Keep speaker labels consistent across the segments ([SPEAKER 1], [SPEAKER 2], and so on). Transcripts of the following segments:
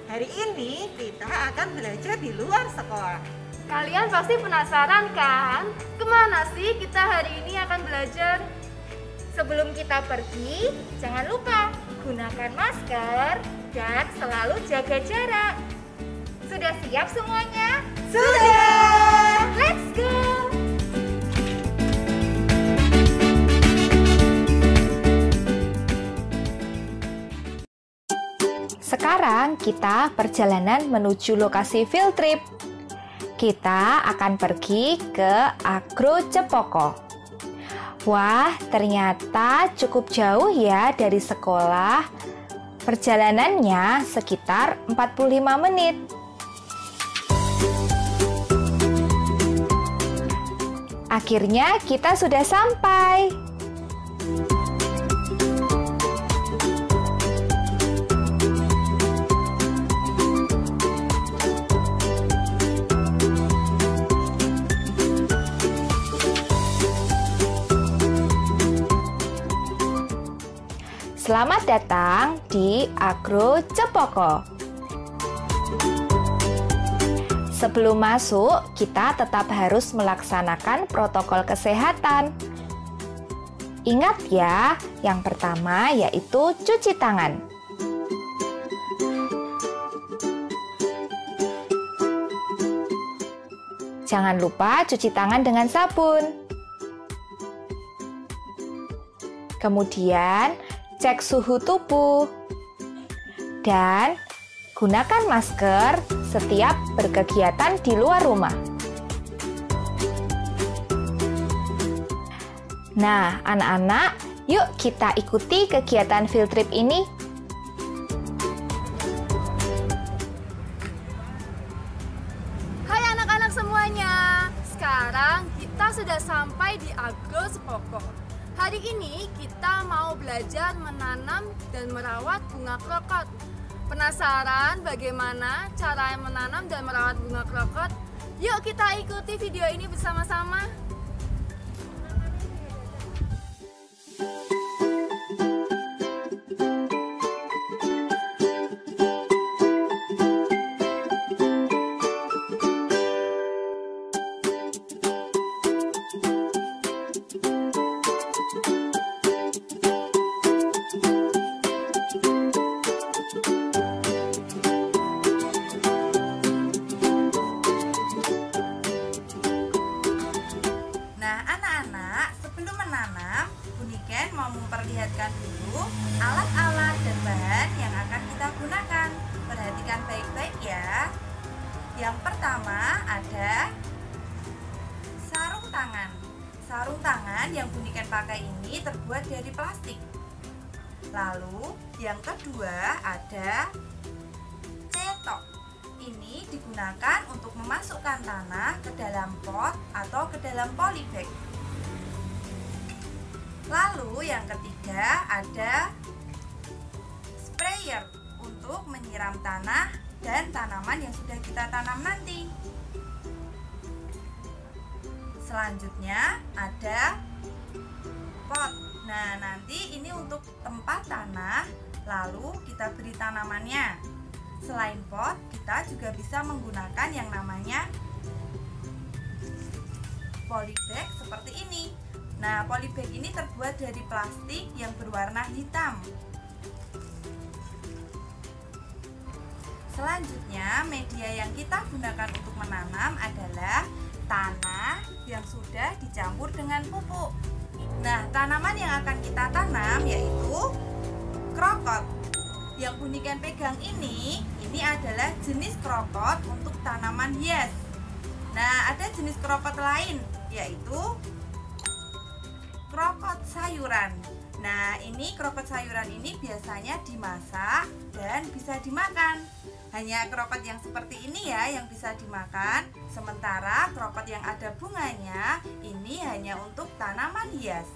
[SPEAKER 1] Hari ini kita akan belajar di luar sekolah.
[SPEAKER 2] Kalian pasti penasaran kan? Kemana sih kita hari ini akan belajar? Sebelum kita pergi, jangan lupa gunakan masker dan selalu jaga jarak. Sudah siap semuanya?
[SPEAKER 1] Sudah!
[SPEAKER 2] Let's go! Sekarang kita perjalanan menuju lokasi field trip. Kita akan pergi ke Agro Cepoko. Wah, ternyata cukup jauh ya dari sekolah. Perjalanannya sekitar 45 menit. Akhirnya kita sudah sampai. Selamat datang di Agro Cepoko. Sebelum masuk, kita tetap harus melaksanakan protokol kesehatan. Ingat ya, yang pertama yaitu cuci tangan. Jangan lupa cuci tangan dengan sabun. Kemudian, cek suhu tubuh, dan gunakan masker setiap berkegiatan di luar rumah. Nah, anak-anak, yuk kita ikuti kegiatan field trip ini.
[SPEAKER 3] Hai anak-anak semuanya, sekarang kita sudah sampai di Agro Cepoko. Hari ini kita mau belajar menanam dan merawat bunga krokot. Penasaran bagaimana cara menanam dan merawat bunga krokot? Yuk kita ikuti video ini bersama-sama.
[SPEAKER 1] Mau memperlihatkan dulu alat-alat dan bahan yang akan kita gunakan. Perhatikan baik-baik ya. Yang pertama ada sarung tangan. Sarung tangan yang Buniken pakai ini terbuat dari plastik. Lalu yang kedua ada cetok. Ini digunakan untuk memasukkan tanah ke dalam pot atau ke dalam polybag. Lalu yang ketiga ada sprayer untuk menyiram tanah dan tanaman yang sudah kita tanam nanti. Selanjutnya ada pot. Nah, nanti ini untuk tempat tanah, lalu kita beri tanamannya. Selain pot, kita juga bisa menggunakan yang namanya polybag seperti ini. Nah, polybag ini terbuat dari plastik yang berwarna hitam. Selanjutnya, media yang kita gunakan untuk menanam adalah tanah yang sudah dicampur dengan pupuk. Nah, tanaman yang akan kita tanam yaitu krokot. Yang Buniken pegang ini adalah jenis krokot untuk tanaman hias. Nah, ada jenis krokot lain yaitu krokot sayuran. Nah, ini krokot sayuran ini biasanya dimasak dan bisa dimakan. Hanya krokot yang seperti ini ya yang bisa dimakan. Sementara krokot yang ada bunganya ini hanya untuk tanaman hias.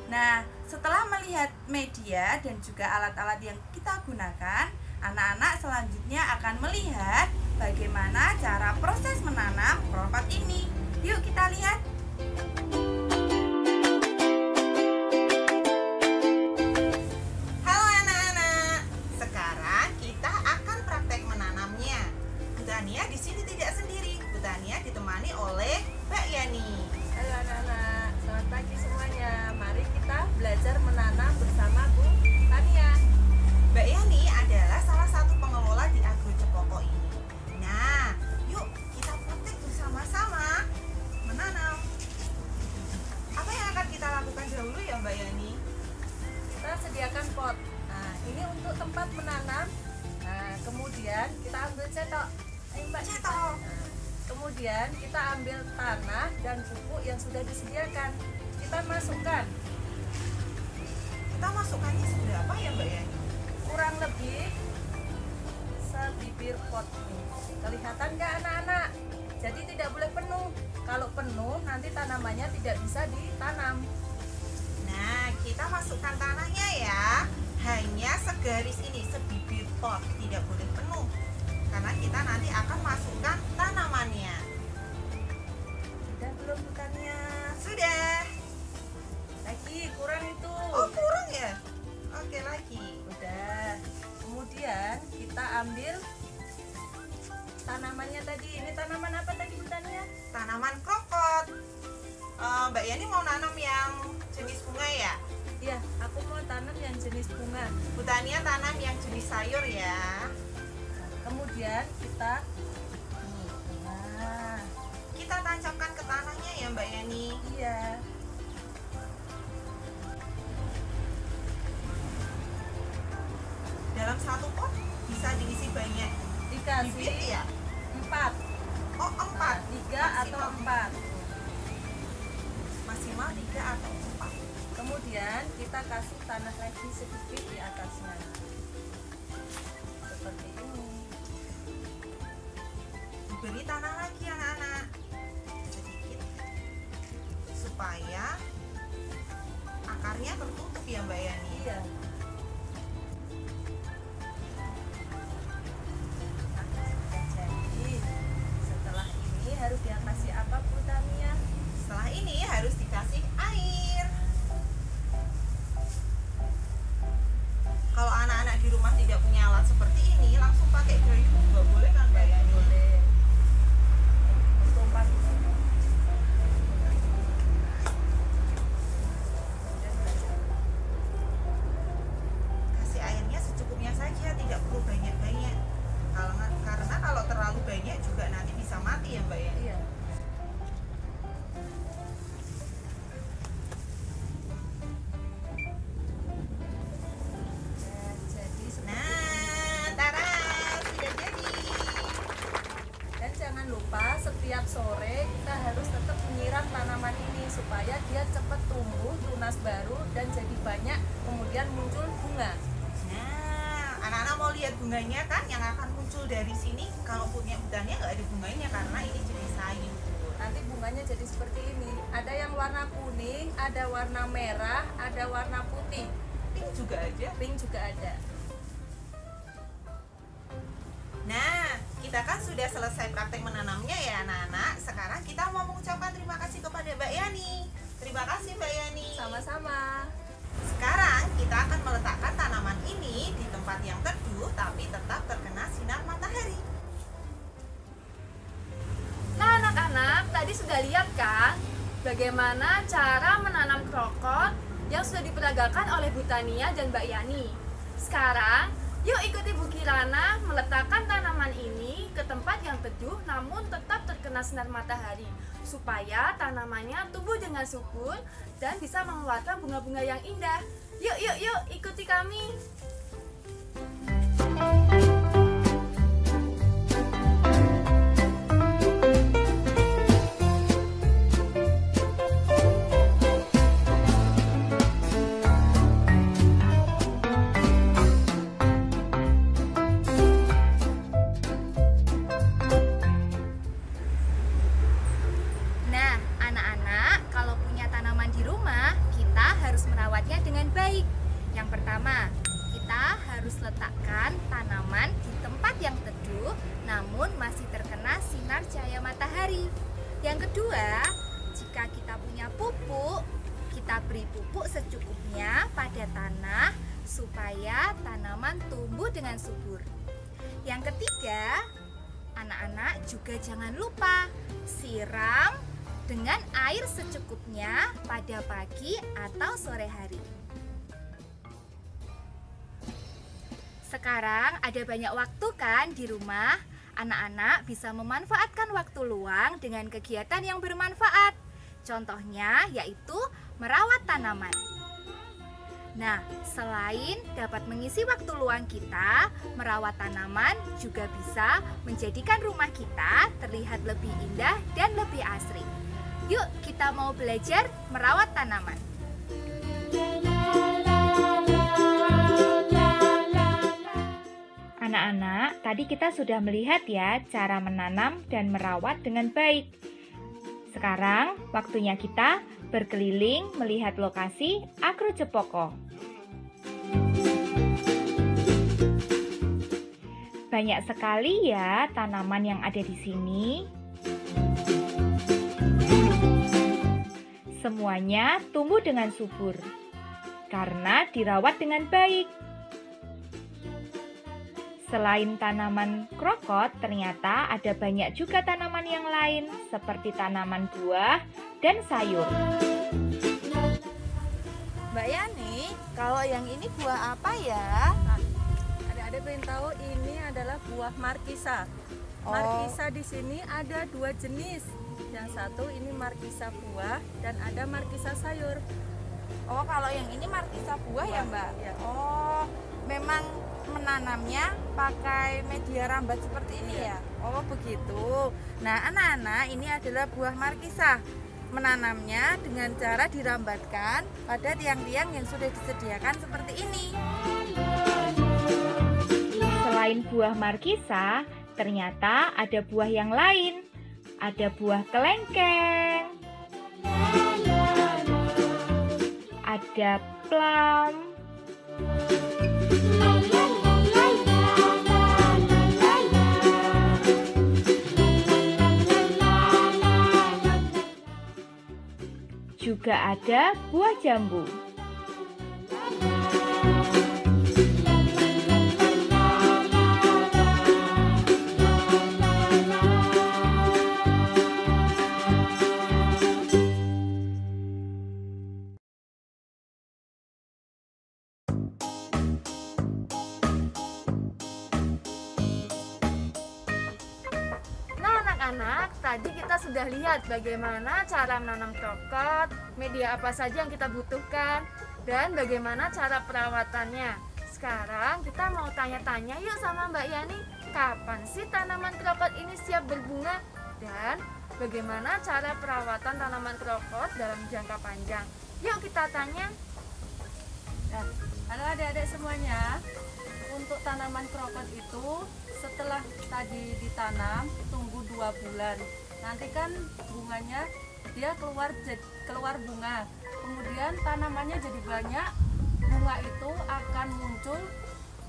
[SPEAKER 1] Nah, setelah melihat media dan juga alat-alat yang kita gunakan, anak-anak selanjutnya akan melihat bagaimana cara proses menanam krokot ini. Yuk kita lihat. Halo anak-anak, sekarang kita akan Mbak Sita.
[SPEAKER 4] Cetok. Kemudian kita ambil tanah dan pupuk yang sudah disediakan. Kita masukkan
[SPEAKER 1] Kita masukkannya seberapa ya Mbak Yani?
[SPEAKER 4] kurang lebih sebibir pot nih. Kelihatan nggak anak-anak? Jadi tidak boleh penuh. Kalau penuh nanti tanamannya tidak bisa ditanam.
[SPEAKER 1] Nah, kita masukkan tanahnya ya. Hanya segaris ini, sebibir pot, tidak boleh penuh. Karena kita nanti akan masukkan tanamannya.
[SPEAKER 4] Sudah belum bukannya?
[SPEAKER 1] Sudah.
[SPEAKER 4] Lagi kurang itu.
[SPEAKER 1] Oh, kurang ya? Oke, lagi.
[SPEAKER 4] Udah. Kemudian kita ambil tanamannya tadi. Ini tanaman apa tadi Bu Tania?
[SPEAKER 1] Tanaman krokot. Mbak Yani mau nanam yang jenis bunga ya?
[SPEAKER 4] Iya, aku mau tanam yang jenis bunga.
[SPEAKER 1] Bu Tania tanam yang jenis sayur ya.
[SPEAKER 4] Kemudian kita nah,
[SPEAKER 1] Kita tancapkan ke tanahnya ya Mbak Yani.
[SPEAKER 4] iya.
[SPEAKER 1] Dalam satu pot bisa diisi banyak
[SPEAKER 4] Dikasih
[SPEAKER 1] bibit ya?
[SPEAKER 4] 4.
[SPEAKER 1] Oh, 4.
[SPEAKER 4] 3 atau 4.
[SPEAKER 1] Maksimal 3 atau 4.
[SPEAKER 4] Kemudian kita kasih tanah lagi sedikit di atasnya. Seperti ini.
[SPEAKER 1] Diberi tanah lagi anak-anak. Sedikit. Supaya akarnya tertutup ya Mbak Yani.
[SPEAKER 4] Iya. Jadi setelah ini harus dia kasih apa Bu Tania?
[SPEAKER 1] Setelah ini harus dikasih air. Kalau anak-anak di rumah tidak punya alat seperti ini, langsung pakai gayung juga boleh kan Mbak Yani?
[SPEAKER 4] Boleh. Tumpah dulu.
[SPEAKER 1] Kasih airnya secukupnya saja, tidak perlu banyak-banyak. Karena kalau terlalu banyak juga nanti bisa mati ya Mbak Yani.
[SPEAKER 4] Iya. Nah, jadi seperti
[SPEAKER 1] Nah, tara, sudah jadi.
[SPEAKER 4] Dan jangan lupa setiap sore kita harus tetap menyiram tanaman ini supaya dia cepat tumbuh, tunas baru dan jadi banyak, kemudian muncul bunga.
[SPEAKER 1] Nah, anak-anak mau lihat bunganya kan yang akan muncul dari sini. Kalau punya hutannya nggak ada bunganya karena ini jenis sayur.
[SPEAKER 4] Nanti bunganya jadi seperti ini. Ada yang warna kuning, ada warna merah, ada warna putih.
[SPEAKER 1] Pink juga aja.
[SPEAKER 4] Pink juga ada.
[SPEAKER 1] Nah, kita kan sudah selesai praktek menanamnya ya anak-anak. Sekarang kita mau mengucapkan terima kasih kepada Mbak Yani. Terima kasih Mbak Yani.
[SPEAKER 4] Sama-sama.
[SPEAKER 1] Sekarang kita akan meletakkan tanaman ini di tempat yang teduh tapi tetap terkena sinar matahari.
[SPEAKER 3] Nah anak-anak, tadi sudah lihat kan bagaimana cara menanam krokot yang sudah diperagakan oleh Bu Tania dan Mbak Yani. Sekarang, yuk ikuti Bu Kirana meletakkan tanaman ini ke tempat yang teduh namun tetap terkena sinar matahari supaya tanamannya tumbuh dengan subur dan bisa mengeluarkan bunga-bunga yang indah. Yuk, yuk, yuk, ikuti kami.
[SPEAKER 2] Nah, anak-anak, kalau punya tanaman di rumah, kita harus merawatnya dengan baik. Yang pertama, kita harus letakkan tanaman di tempat yang teduh, namun masih terkena sinar cahaya matahari. Yang kedua, jika kita punya pupuk, kita beri pupuk secukupnya pada tanah supaya tanaman tumbuh dengan subur. Yang ketiga, anak-anak juga jangan lupa siram dengan air secukupnya pada pagi atau sore hari. Sekarang ada banyak waktu kan di rumah. Anak-anak bisa memanfaatkan waktu luang dengan kegiatan yang bermanfaat. Contohnya yaitu merawat tanaman. Nah, selain dapat mengisi waktu luang kita, merawat tanaman juga bisa menjadikan rumah kita terlihat lebih indah dan lebih asri. Yuk, kita mau belajar merawat tanaman. Anak-anak, tadi kita sudah melihat ya cara menanam dan merawat dengan baik. Sekarang waktunya kita berkeliling melihat lokasi Agro Cepoko. Banyak sekali ya tanaman yang ada di sini. Semuanya tumbuh dengan subur karena dirawat dengan baik. Selain tanaman krokot, ternyata ada banyak juga tanaman yang lain seperti tanaman buah dan sayur.
[SPEAKER 1] Mbak Yani, kalau yang ini buah apa ya?
[SPEAKER 4] Adik-adik pengen tahu ini adalah buah markisa.
[SPEAKER 1] Oh.
[SPEAKER 4] Markisa di sini ada 2 jenis. Yang satu ini markisa buah dan ada markisa sayur.
[SPEAKER 1] Oh, kalau yang ini markisa buah ya, Mbak?
[SPEAKER 4] Iya.
[SPEAKER 1] Oh, memang menanamnya pakai media rambat seperti ini ya? Oh, begitu. Nah, anak-anak, ini adalah buah markisa. Menanamnya dengan cara dirambatkan pada tiang-tiang yang sudah disediakan seperti ini.
[SPEAKER 2] Selain buah markisa, ternyata ada buah yang lain. Ada buah kelengkeng, ada plum, juga ada buah jambu.
[SPEAKER 3] Anak-anak, tadi kita sudah lihat bagaimana cara menanam krokot, media apa saja yang kita butuhkan, dan bagaimana cara perawatannya. Sekarang kita mau tanya-tanya yuk sama Mbak Yani, kapan sih tanaman krokot ini siap berbunga? Dan bagaimana cara perawatan tanaman krokot dalam jangka panjang? Yuk kita tanya.
[SPEAKER 4] Nah, halo adik-adik semuanya. Untuk tanaman krokot itu setelah tadi ditanam tunggu 2 bulan. Nanti kan bunganya dia keluar bunga. Kemudian tanamannya jadi banyak. Bunga itu akan muncul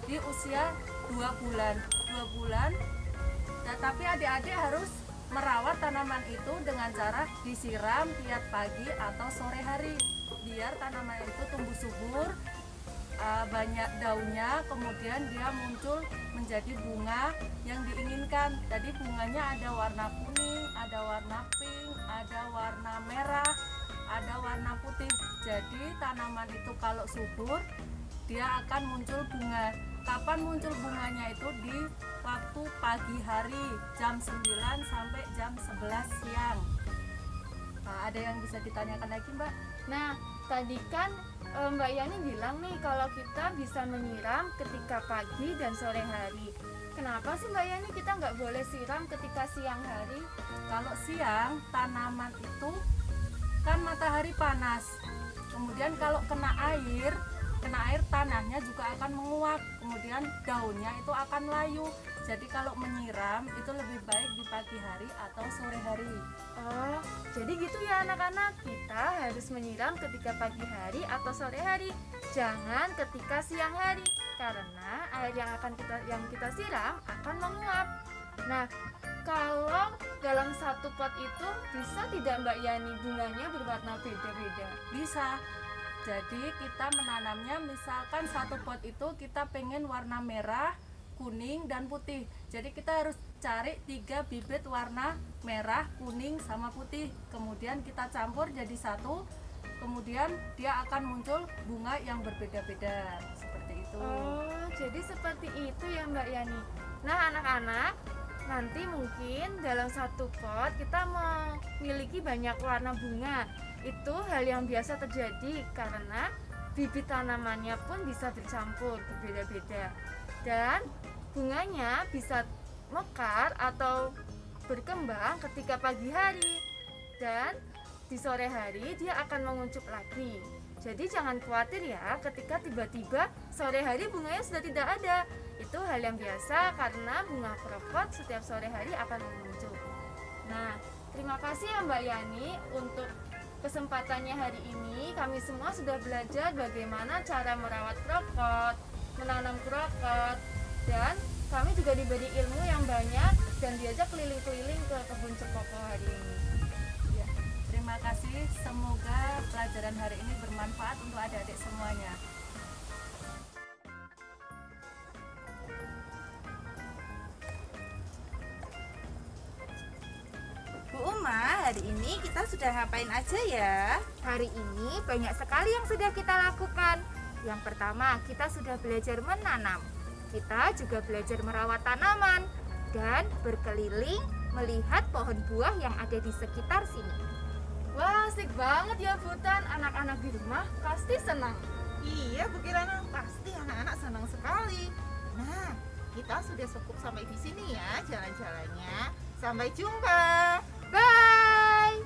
[SPEAKER 4] di usia 2 bulan. 2 bulan. Nah, tapi adik-adik harus merawat tanaman itu dengan cara disiram tiap pagi atau sore hari biar tanaman itu tumbuh subur, banyak daunnya, kemudian dia muncul menjadi bunga yang diinginkan. Tadi bunganya ada warna kuning, ada warna pink, ada warna merah, ada warna putih. Jadi tanaman itu kalau subur dia akan muncul bunga. Kapan muncul bunganya itu di waktu pagi hari jam 9 sampai jam 11 siang. Nah, ada yang bisa ditanyakan lagi, Mbak?
[SPEAKER 3] Nah, tadi kan Mbak Yani bilang nih kalau kita bisa menyiram ketika pagi dan sore hari. Kenapa sih Mbak Yani kita nggak boleh siram ketika siang hari?
[SPEAKER 4] Kalau siang tanaman itu kan matahari panas. Kemudian kalau kena air tanahnya juga akan menguap. Kemudian daunnya itu akan layu. Jadi kalau menyiram itu lebih baik di pagi hari atau sore hari.
[SPEAKER 3] Oh, jadi gitu ya anak-anak. Kita harus menyiram ketika pagi hari atau sore hari. Jangan ketika siang hari, karena air yang kita siram akan menguap. Nah, kalau dalam satu pot itu bisa tidak Mbak Yani bunganya berwarna beda-beda?
[SPEAKER 4] Bisa. Jadi kita menanamnya misalkan satu pot itu kita pengen warna merah, kuning, dan putih. Jadi kita harus cari 3 bibit warna merah, kuning, sama putih. Kemudian kita campur jadi satu. Kemudian dia akan muncul bunga yang berbeda-beda. Seperti itu.
[SPEAKER 3] Oh, jadi seperti itu ya Mbak Yani. Nah anak-anak, nanti mungkin dalam satu pot kita memiliki banyak warna bunga. Itu hal yang biasa terjadi karena
[SPEAKER 2] bibit tanamannya pun bisa bercampur berbeda-beda, dan bunganya bisa mekar atau berkembang ketika pagi hari, dan di sore hari dia akan menguncup lagi. Jadi jangan khawatir ya ketika tiba-tiba sore hari bunganya sudah tidak ada. Itu hal yang biasa karena bunga krokot setiap sore hari akan menguncup. Nah, terima kasih ya Mbak Yani untuk kesempatannya hari ini. Kami semua sudah belajar bagaimana cara merawat krokot, menanam krokot, dan kami juga diberi ilmu yang banyak dan diajak keliling-keliling ke kebun cempoko hari ini.
[SPEAKER 4] Ya, terima kasih. Semoga pelajaran hari ini bermanfaat untuk adik-adik semuanya.
[SPEAKER 1] Bu Uma, hari ini kita sudah ngapain aja ya?
[SPEAKER 2] Hari ini banyak sekali yang sudah kita lakukan. Yang pertama, kita sudah belajar menanam. Kita juga belajar merawat tanaman dan berkeliling melihat pohon buah yang ada di sekitar sini.
[SPEAKER 3] Wah, asik banget ya Butan. Anak-anak di rumah pasti senang.
[SPEAKER 5] Iya, Bu Kirana, pasti anak-anak senang sekali. Nah, kita sudah cukup sampai di sini ya jalan-jalannya. Sampai jumpa.
[SPEAKER 2] Bye!